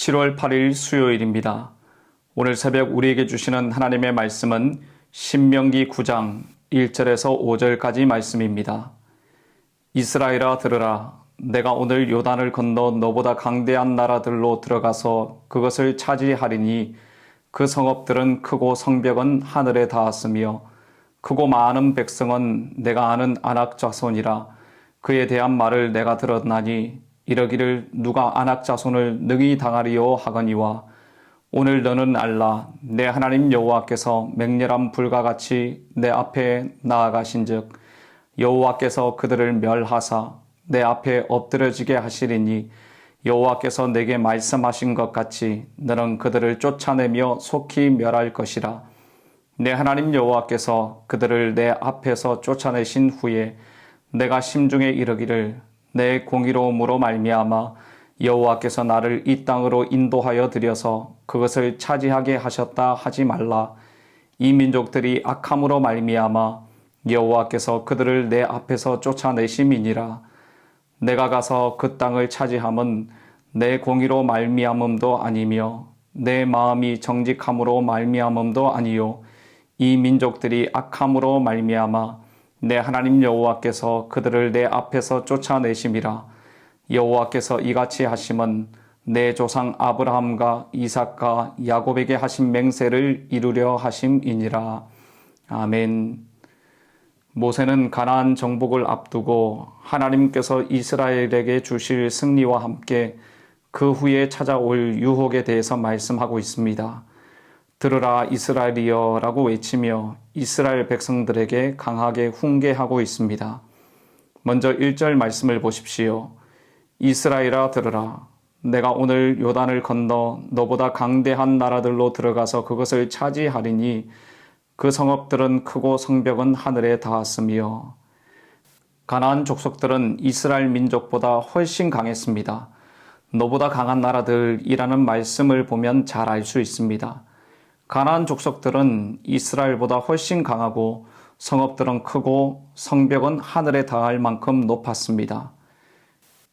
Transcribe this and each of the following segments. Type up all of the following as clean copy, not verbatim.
7월 8일 수요일입니다. 오늘 새벽 우리에게 주시는 하나님의 말씀은 신명기 9장 1절에서 5절까지 말씀입니다. 이스라엘아 들으라. 내가 오늘 요단을 건너 너보다 강대한 나라들로 들어가서 그것을 차지하리니 그 성읍들은 크고 성벽은 하늘에 닿았으며 크고 많은 백성은 내가 아는 아낙 자손이라. 그에 대한 말을 내가 들었나니 이러기를 누가 아낙 자손을 능히 당하리요 하거니와 오늘 너는 알라. 내 하나님 여호와께서 맹렬한 불과 같이 내 앞에 나아가신즉 여호와께서 그들을 멸하사 내 앞에 엎드려지게 하시리니 여호와께서 내게 말씀하신 것 같이 너는 그들을 쫓아내며 속히 멸할 것이라. 내 하나님 여호와께서 그들을 내 앞에서 쫓아내신 후에 내가 심중에 이르기를 내 공의로움으로 말미암아 여호와께서 나를 이 땅으로 인도하여 들여서 그것을 차지하게 하셨다 하지 말라. 이 민족들이 악함으로 말미암아 여호와께서 그들을 내 앞에서 쫓아내심이니라. 내가 가서 그 땅을 차지함은 내 공의로 말미암음도 아니며 내 마음이 정직함으로 말미암음도 아니요 이 민족들이 악함으로 말미암아 내 하나님 여호와께서 그들을 내 앞에서 쫓아내심이라. 여호와께서 이같이 하심은 내 조상 아브라함과 이삭과 야곱에게 하신 맹세를 이루려 하심이니라. 아멘. 모세는 가나안 정복을 앞두고 하나님께서 이스라엘에게 주실 승리와 함께 그 후에 찾아올 유혹에 대해서 말씀하고 있습니다. 들으라 이스라엘이여 라고 외치며 이스라엘 백성들에게 강하게 훈계하고 있습니다. 먼저 1절 말씀을 보십시오. 이스라엘아 들으라. 내가 오늘 요단을 건너 너보다 강대한 나라들로 들어가서 그것을 차지하리니 그 성읍들은 크고 성벽은 하늘에 닿았으며. 가나안 족속들은 이스라엘 민족보다 훨씬 강했습니다. 너보다 강한 나라들이라는 말씀을 보면 잘 알 수 있습니다. 가나안 족속들은 이스라엘보다 훨씬 강하고 성읍들은 크고 성벽은 하늘에 닿을 만큼 높았습니다.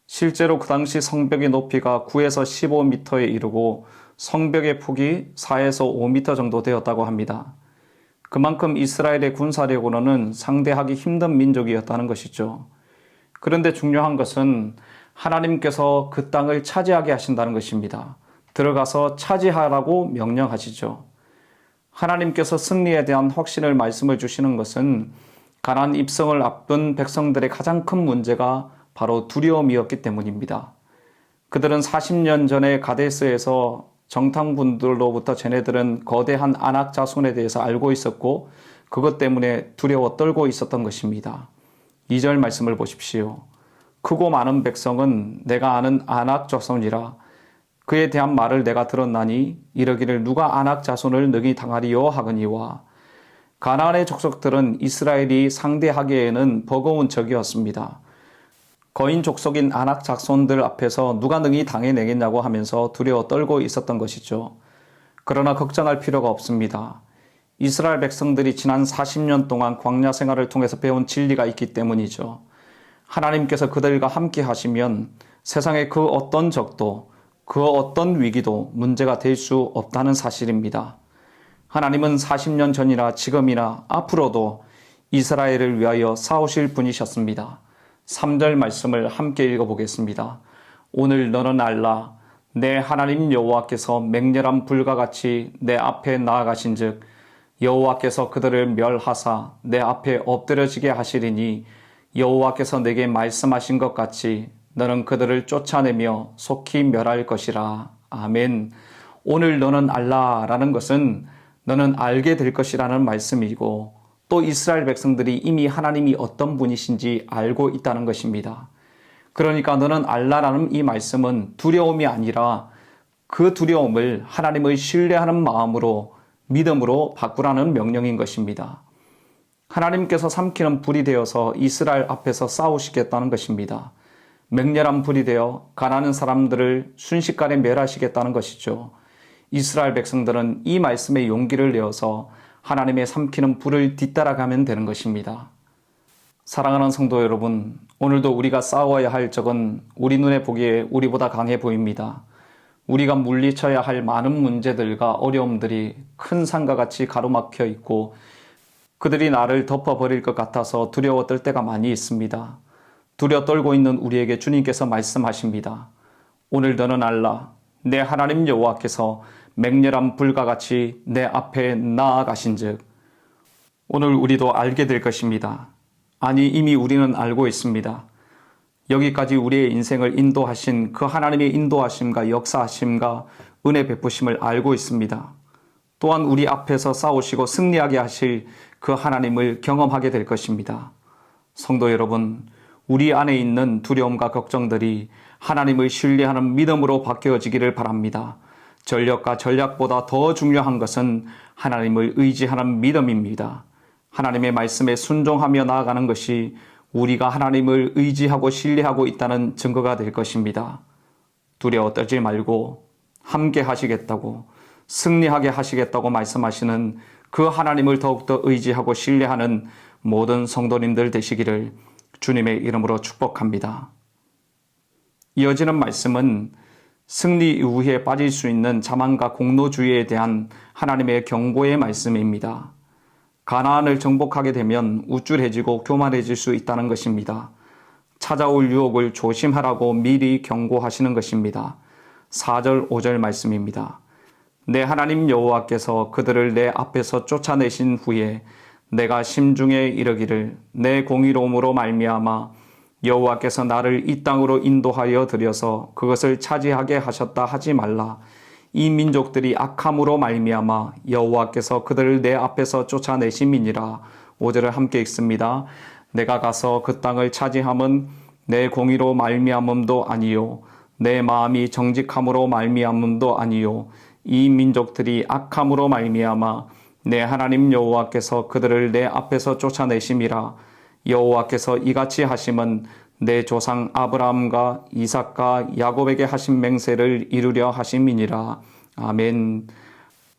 실제로 그 당시 성벽의 높이가 9에서 15m에 이르고 성벽의 폭이 4에서 5m 정도 되었다고 합니다. 그만큼 이스라엘의 군사력으로는 상대하기 힘든 민족이었다는 것이죠. 그런데 중요한 것은 하나님께서 그 땅을 차지하게 하신다는 것입니다. 들어가서 차지하라고 명령하시죠. 하나님께서 승리에 대한 확신을 말씀을 주시는 것은 가나안 입성을 앞둔 백성들의 가장 큰 문제가 바로 두려움이었기 때문입니다. 그들은 40년 전에 가데스에서 정탐꾼들로부터 쟤네들은 거대한 아낙 자손에 대해서 알고 있었고 그것 때문에 두려워 떨고 있었던 것입니다. 2절 말씀을 보십시오. 크고 많은 백성은 내가 아는 아낙 자손이라. 그에 대한 말을 내가 들었나니 이러기를 누가 아낙 자손을 능히 당하리요 하거니와. 가나안의 족속들은 이스라엘이 상대하기에는 버거운 적이었습니다. 거인 족속인 아낙 자손들 앞에서 누가 능히 당해내겠냐고 하면서 두려워 떨고 있었던 것이죠. 그러나 걱정할 필요가 없습니다. 이스라엘 백성들이 지난 40년 동안 광야 생활을 통해서 배운 진리가 있기 때문이죠. 하나님께서 그들과 함께 하시면 세상의 그 어떤 적도 그 어떤 위기도 문제가 될 수 없다는 사실입니다. 하나님은 40년 전이나 지금이나 앞으로도 이스라엘을 위하여 싸우실 분이셨습니다. 3절 말씀을 함께 읽어보겠습니다. 오늘 너는 알라. 내 하나님 여호와께서 맹렬한 불과 같이 내 앞에 나아가신즉 여호와께서 그들을 멸하사 내 앞에 엎드려지게 하시리니 여호와께서 내게 말씀하신 것 같이 너는 그들을 쫓아내며 속히 멸할 것이라. 아멘. 오늘 너는 알라라는 것은 너는 알게 될 것이라는 말씀이고 또 이스라엘 백성들이 이미 하나님이 어떤 분이신지 알고 있다는 것입니다. 그러니까 너는 알라라는 이 말씀은 두려움이 아니라 그 두려움을 하나님을 신뢰하는 마음으로 믿음으로 바꾸라는 명령인 것입니다. 하나님께서 삼키는 불이 되어서 이스라엘 앞에서 싸우시겠다는 것입니다. 맹렬한 불이 되어 가나안 사람들을 순식간에 멸하시겠다는 것이죠. 이스라엘 백성들은 이 말씀에 용기를 내어서 하나님의 삼키는 불을 뒤따라가면 되는 것입니다. 사랑하는 성도 여러분, 오늘도 우리가 싸워야 할 적은 우리 눈에 보기에 우리보다 강해 보입니다. 우리가 물리쳐야 할 많은 문제들과 어려움들이 큰 산과 같이 가로막혀 있고 그들이 나를 덮어버릴 것 같아서 두려워 떨 때가 많이 있습니다. 두려워 떨고 있는 우리에게 주님께서 말씀하십니다. 오늘 너는 알라. 내 하나님 여호와께서 맹렬한 불과 같이 내 앞에 나아가신즉. 오늘 우리도 알게 될 것입니다. 아니, 이미 우리는 알고 있습니다. 여기까지 우리의 인생을 인도하신 그 하나님의 인도하심과 역사하심과 은혜 베푸심을 알고 있습니다. 또한 우리 앞에서 싸우시고 승리하게 하실 그 하나님을 경험하게 될 것입니다. 성도 여러분, 우리 안에 있는 두려움과 걱정들이 하나님을 신뢰하는 믿음으로 바뀌어지기를 바랍니다. 전력과 전략보다 더 중요한 것은 하나님을 의지하는 믿음입니다. 하나님의 말씀에 순종하며 나아가는 것이 우리가 하나님을 의지하고 신뢰하고 있다는 증거가 될 것입니다. 두려워 떨지 말고 함께 하시겠다고, 승리하게 하시겠다고 말씀하시는 그 하나님을 더욱더 의지하고 신뢰하는 모든 성도님들 되시기를 주님의 이름으로 축복합니다. 이어지는 말씀은 승리 이후에 빠질 수 있는 자만과 공로주의에 대한 하나님의 경고의 말씀입니다. 가나안을 정복하게 되면 우쭐해지고 교만해질 수 있다는 것입니다. 찾아올 유혹을 조심하라고 미리 경고하시는 것입니다. 4절, 5절 말씀입니다. 내 하나님 여호와께서 그들을 내 앞에서 쫓아내신 후에 내가 심중에 이르기를 내 공의로움으로 말미암아 여호와께서 나를 이 땅으로 인도하여 들여서 그것을 차지하게 하셨다 하지 말라. 이 민족들이 악함으로 말미암아 여호와께서 그들을 내 앞에서 쫓아내심이니라. 5절을 함께 읽습니다. 내가 가서 그 땅을 차지함은 내 공의로 말미암음도 아니요 내 마음이 정직함으로 말미암음도 아니요 이 민족들이 악함으로 말미암아 내 하나님 여호와께서 그들을 내 앞에서 쫓아내심이라. 여호와께서 이같이 하심은 내 조상 아브라함과 이삭과 야곱에게 하신 맹세를 이루려 하심이니라. 아멘.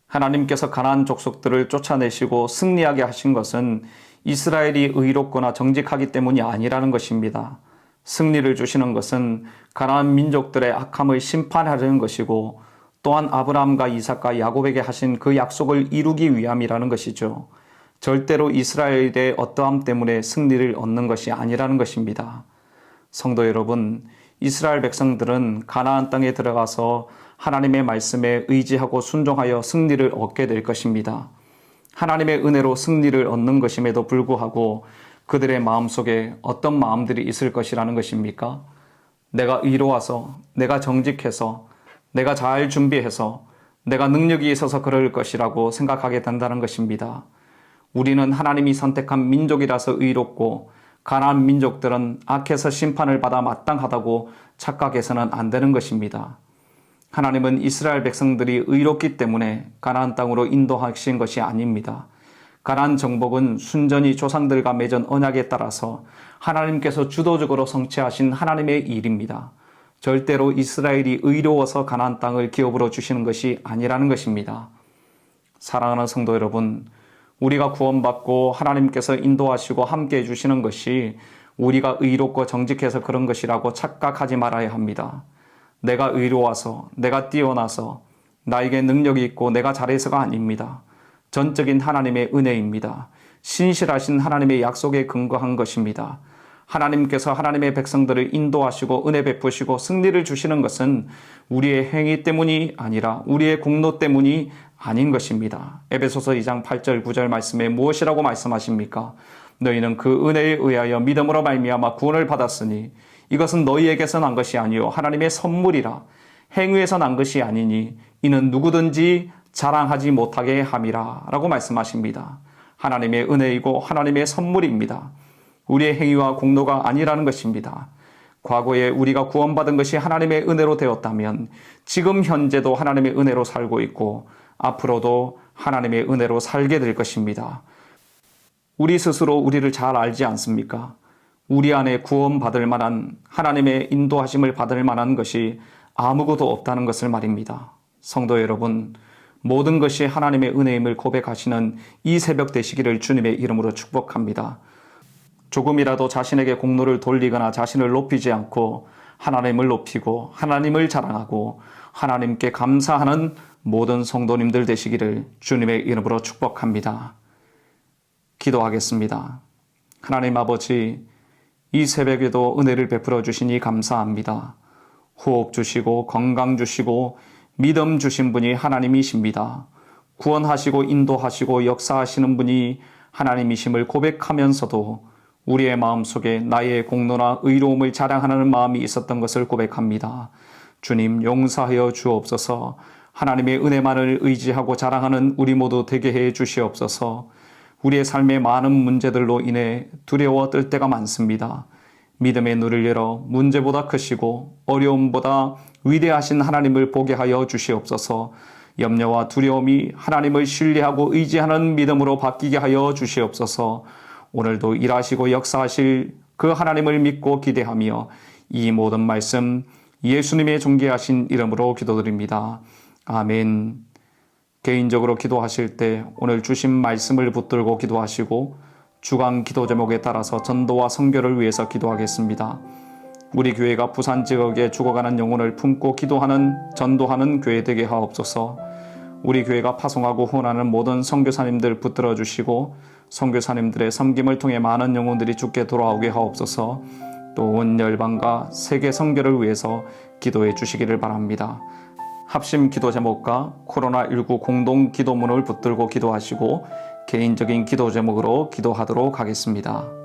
하나님께서 가나안 족속들을 쫓아내시고 승리하게 하신 것은 이스라엘이 의롭거나 정직하기 때문이 아니라는 것입니다. 승리를 주시는 것은 가나안 민족들의 악함을 심판하려는 것이고 또한 아브라함과 이삭과 야곱에게 하신 그 약속을 이루기 위함이라는 것이죠. 절대로 이스라엘의 어떠함 때문에 승리를 얻는 것이 아니라는 것입니다. 성도 여러분, 이스라엘 백성들은 가나안 땅에 들어가서 하나님의 말씀에 의지하고 순종하여 승리를 얻게 될 것입니다. 하나님의 은혜로 승리를 얻는 것임에도 불구하고 그들의 마음속에 어떤 마음들이 있을 것이라는 것입니까? 내가 의로워서, 내가 정직해서, 내가 잘 준비해서, 내가 능력이 있어서 그럴 것이라고 생각하게 된다는 것입니다. 우리는 하나님이 선택한 민족이라서 의롭고 가나안 민족들은 악해서 심판을 받아 마땅하다고 착각해서는 안 되는 것입니다. 하나님은 이스라엘 백성들이 의롭기 때문에 가나안 땅으로 인도하신 것이 아닙니다. 가나안 정복은 순전히 조상들과 맺은 언약에 따라서 하나님께서 주도적으로 성취하신 하나님의 일입니다. 절대로 이스라엘이 의로워서 가나안 땅을 기업으로 주시는 것이 아니라는 것입니다. 사랑하는 성도 여러분, 우리가 구원받고 하나님께서 인도하시고 함께 해주시는 것이 우리가 의롭고 정직해서 그런 것이라고 착각하지 말아야 합니다. 내가 의로워서, 내가 뛰어나서, 나에게 능력이 있고 내가 잘해서가 아닙니다. 전적인 하나님의 은혜입니다. 신실하신 하나님의 약속에 근거한 것입니다. 하나님께서 하나님의 백성들을 인도하시고 은혜 베푸시고 승리를 주시는 것은 우리의 행위 때문이 아니라 우리의 공로 때문이 아닌 것입니다. 에베소서 2장 8절 9절 말씀에 무엇이라고 말씀하십니까? 너희는 그 은혜에 의하여 믿음으로 말미암아 구원을 받았으니 이것은 너희에게서 난 것이 아니요 하나님의 선물이라. 행위에서 난 것이 아니니 이는 누구든지 자랑하지 못하게 함이라 라고 말씀하십니다. 하나님의 은혜이고 하나님의 선물입니다. 우리의 행위와 공로가 아니라는 것입니다. 과거에 우리가 구원받은 것이 하나님의 은혜로 되었다면 지금 현재도 하나님의 은혜로 살고 있고 앞으로도 하나님의 은혜로 살게 될 것입니다. 우리 스스로 우리를 잘 알지 않습니까? 우리 안에 구원받을 만한 하나님의 인도하심을 받을 만한 것이 아무것도 없다는 것을 말입니다. 성도 여러분, 모든 것이 하나님의 은혜임을 고백하시는 이 새벽 되시기를 주님의 이름으로 축복합니다. 조금이라도 자신에게 공로를 돌리거나 자신을 높이지 않고 하나님을 높이고 하나님을 자랑하고 하나님께 감사하는 모든 성도님들 되시기를 주님의 이름으로 축복합니다. 기도하겠습니다. 하나님 아버지, 이 새벽에도 은혜를 베풀어 주시니 감사합니다. 호흡 주시고 건강 주시고 믿음 주신 분이 하나님이십니다. 구원하시고 인도하시고 역사하시는 분이 하나님이심을 고백하면서도 우리의 마음속에 나의 공로나 의로움을 자랑하는 마음이 있었던 것을 고백합니다. 주님, 용서하여 주옵소서. 하나님의 은혜만을 의지하고 자랑하는 우리 모두 되게 해 주시옵소서. 우리의 삶의 많은 문제들로 인해 두려워 떨 때가 많습니다. 믿음의 눈을 열어 문제보다 크시고 어려움보다 위대하신 하나님을 보게 하여 주시옵소서. 염려와 두려움이 하나님을 신뢰하고 의지하는 믿음으로 바뀌게 하여 주시옵소서. 오늘도 일하시고 역사하실 그 하나님을 믿고 기대하며 이 모든 말씀 예수님의 존귀하신 이름으로 기도드립니다. 아멘. 개인적으로 기도하실 때 오늘 주신 말씀을 붙들고 기도하시고 주간 기도 제목에 따라서 전도와 선교를 위해서 기도하겠습니다. 우리 교회가 부산 지역에 죽어가는 영혼을 품고 기도하는 전도하는 교회 되게 하옵소서. 우리 교회가 파송하고 후원하는 모든 선교사님들 붙들어 주시고 선교사님들의 섬김을 통해 많은 영혼들이 주께 돌아오게 하옵소서. 또 온 열방과 세계 선교를 위해서 기도해 주시기를 바랍니다. 합심 기도 제목과 코로나19 공동 기도문을 붙들고 기도하시고 개인적인 기도 제목으로 기도하도록 하겠습니다.